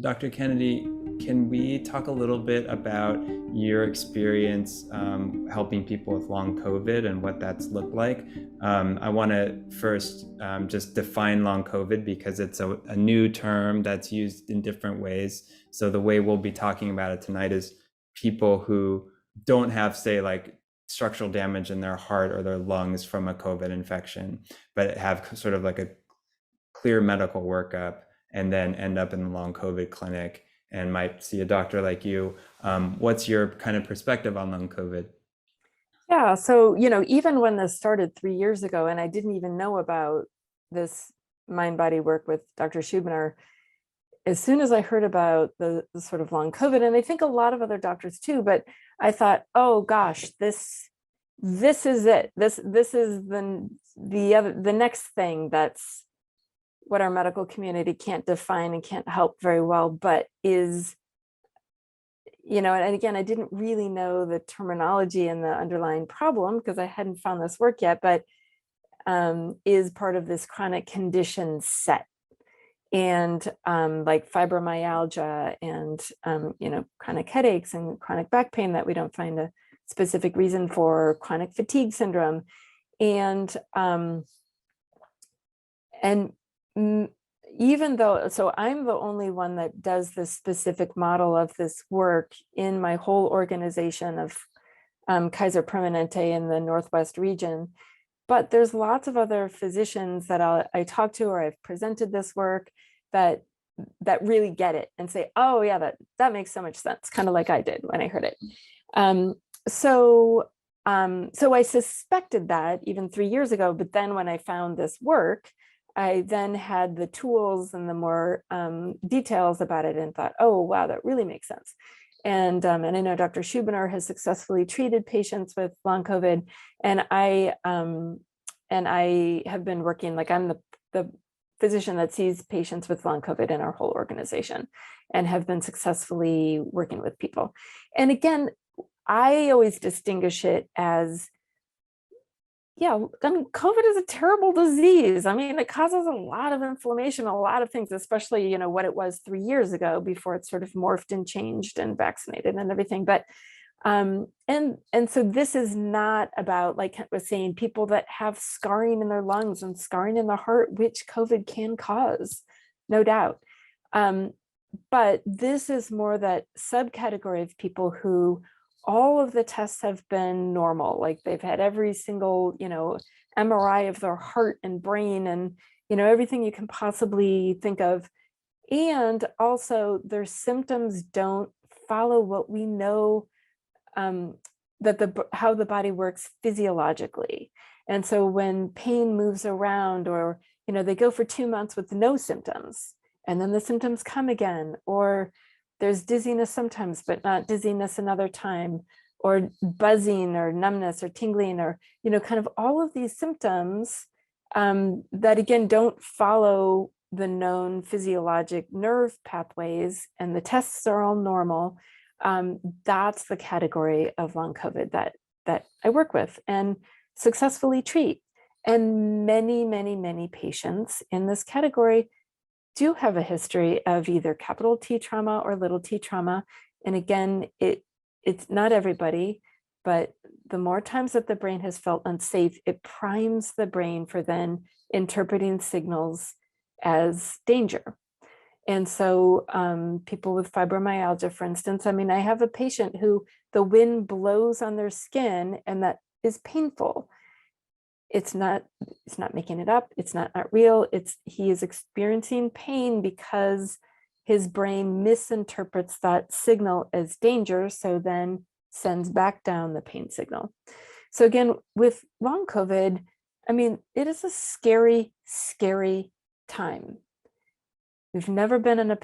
Dr. Kennedy, can we talk a little bit about your experience helping people with long COVID and what that's looked like? I want to first just define long COVID because it's a new term that's used in different ways. So the way we'll be talking about it tonight is people who don't have, say, like structural damage in their heart or their lungs from a COVID infection, but have sort of like a clear medical workup and then end up in the long COVID clinic and might see a doctor like you. What's your kind of perspective on long COVID? Yeah, so, even when this started 3 years ago, and I didn't even know about this mind-body work with Dr. Schubiner, as soon as I heard about the sort of long COVID, and I think a lot of other doctors too, but I thought, oh gosh, this is it. This is the next thing that's what our medical community can't define and can't help very well, but is, and again, I didn't really know the terminology and the underlying problem because I hadn't found this work yet, but is part of this chronic condition set. And like fibromyalgia and, chronic headaches and chronic back pain that we don't find a specific reason for, chronic fatigue syndrome. And even though, so I'm the only one that does this specific model of this work in my whole organization of Kaiser Permanente in the Northwest region, but there's lots of other physicians that I talk to, or I've presented this work that really get it and say, oh yeah, that makes so much sense, kind of like I did when I heard it. So I suspected that even 3 years ago, but then when I found this work, I then had the tools and the more details about it and thought, oh, wow, that really makes sense. And I know Dr. Schubiner has successfully treated patients with long COVID, and I have been working, like I'm the physician that sees patients with long COVID in our whole organization, and have been successfully working with people. And again, I always distinguish it as, yeah, I mean, COVID is a terrible disease. I mean, it causes a lot of inflammation, a lot of things, especially, what it was 3 years ago before it sort of morphed and changed and vaccinated and everything. But, and so this is not about, like I was saying, people that have scarring in their lungs and scarring in the heart, which COVID can cause, no doubt. But this is more that subcategory of people who all of the tests have been normal, like they've had every single, MRI of their heart and brain and, everything you can possibly think of. And also their symptoms don't follow what we know that how the body works physiologically. And so when pain moves around, or, they go for 2 months with no symptoms, and then the symptoms come again, or there's dizziness sometimes, but not dizziness another time, or buzzing or numbness or tingling, or, kind of all of these symptoms that again, don't follow the known physiologic nerve pathways, and the tests are all normal. That's the category of long COVID that I work with and successfully treat. And many, many, many patients in this category do have a history of either capital T trauma or little t trauma. And again, it's not everybody, but the more times that the brain has felt unsafe, it primes the brain for then interpreting signals as danger. And so people with fibromyalgia, for instance, I mean, I have a patient who the wind blows on their skin and that is painful. It's not making it up. It's not real. He is experiencing pain because his brain misinterprets that signal as danger, so then sends back down the pain signal. So again, with long COVID, I mean, it is a scary, scary time. We've never been in a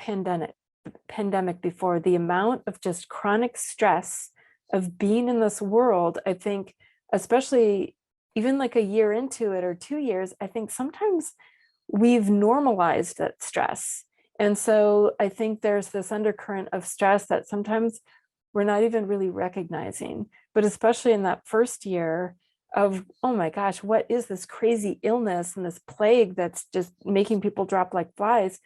pandemic before. The amount of just chronic stress of being in this world, I think, especially even like a year into it or 2 years, I think sometimes we've normalized that stress. And so I think there's this undercurrent of stress that sometimes we're not even really recognizing, but especially in that first year of, oh my gosh, what is this crazy illness and this plague that's just making people drop like flies?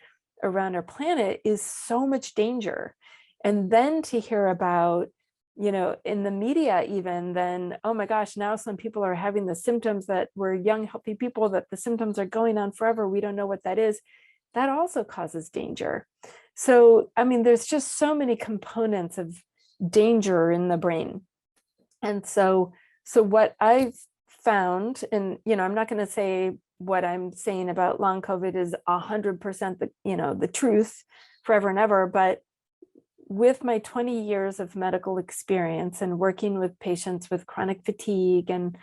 around our planet is so much danger. And then to hear about, in the media even, then, oh my gosh, now some people are having the symptoms that were young, healthy people, that the symptoms are going on forever. We don't know what that is. That also causes danger. So, I mean, there's just so many components of danger in the brain. And so what I've found, and, I'm not going to say what I'm saying about long COVID is 100% the truth forever and ever, but with my 20 years of medical experience and working with patients with chronic fatigue and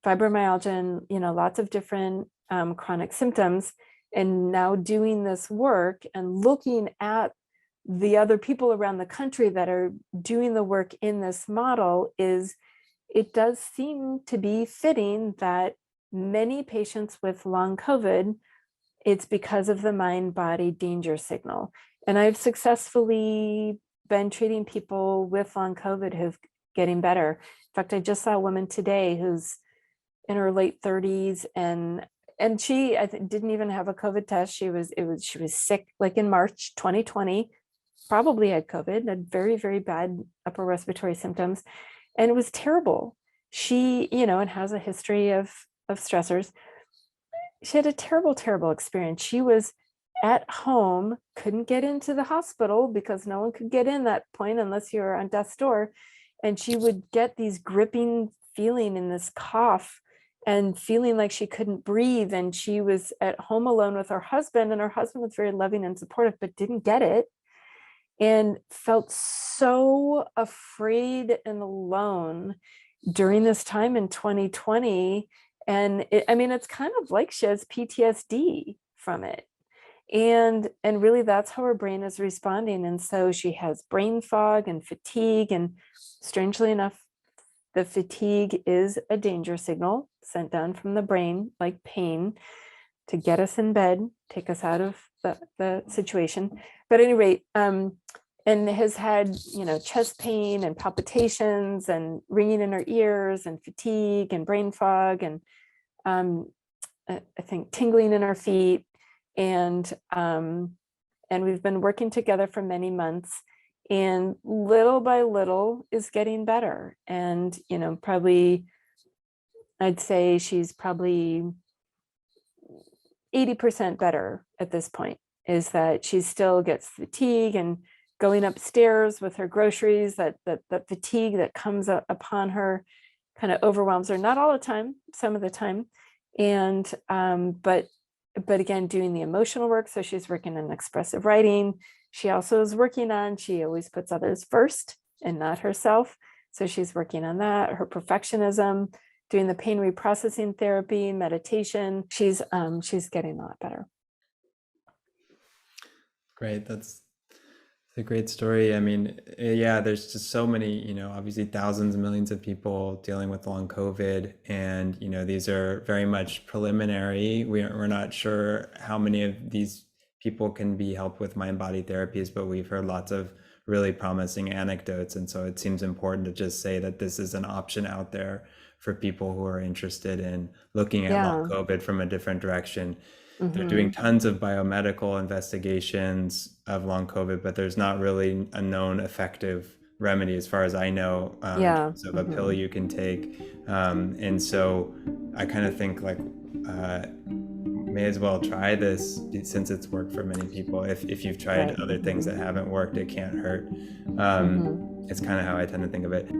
fibromyalgia and, lots of different chronic symptoms, and now doing this work and looking at the other people around the country that are doing the work in this model, is it does seem to be fitting that many patients with long COVID, it's because of the mind-body danger signal. And I've successfully been treating people with long COVID who've getting better. In fact, I just saw a woman today who's in her late 30s, and she, I think, didn't even have a COVID test. She was sick like in March 2020, probably had COVID, had very, very bad upper respiratory symptoms, and it was terrible. She, and has a history of stressors. She had a terrible, terrible experience. She was at home, couldn't get into the hospital because no one could get in that point unless you were on death's door. And she would get these gripping feeling in this cough and feeling like she couldn't breathe. And she was at home alone with her husband, and her husband was very loving and supportive, but didn't get it, and felt so afraid and alone during this time in 2020. And it's kind of like she has PTSD from it. And really that's how her brain is responding. And so she has brain fog and fatigue. And strangely enough, the fatigue is a danger signal sent down from the brain, like pain, to get us in bed, take us out of the situation. But at any rate, and has had, chest pain and palpitations and ringing in her ears and fatigue and brain fog and I think tingling in her feet. And we've been working together for many months, and little by little is getting better. And, probably, I'd say she's probably 80% better at this point, is that she still gets fatigue, and going upstairs with her groceries, that fatigue that comes upon her kind of overwhelms her, not all the time, some of the time. And, but again, doing the emotional work. So she's working on expressive writing. She also is working on, she always puts others first and not herself. So she's working on that, her perfectionism, doing the pain reprocessing therapy, meditation. She's getting a lot better. Great. That's a great story. I mean, yeah, there's just so many, obviously thousands and millions of people dealing with long COVID. And, these are very much preliminary. We're not sure how many of these people can be helped with mind-body therapies, but we've heard lots of really promising anecdotes. And so it seems important to just say that this is an option out there for people who are interested in looking at long COVID from a different direction. They're doing tons of biomedical investigations of long COVID, but there's not really a known effective remedy, as far as I know, in terms of a pill you can take. And so I kind of think like, may as well try this, since it's worked for many people. If you've tried other things that haven't worked, it can't hurt. It's kind of how I tend to think of it.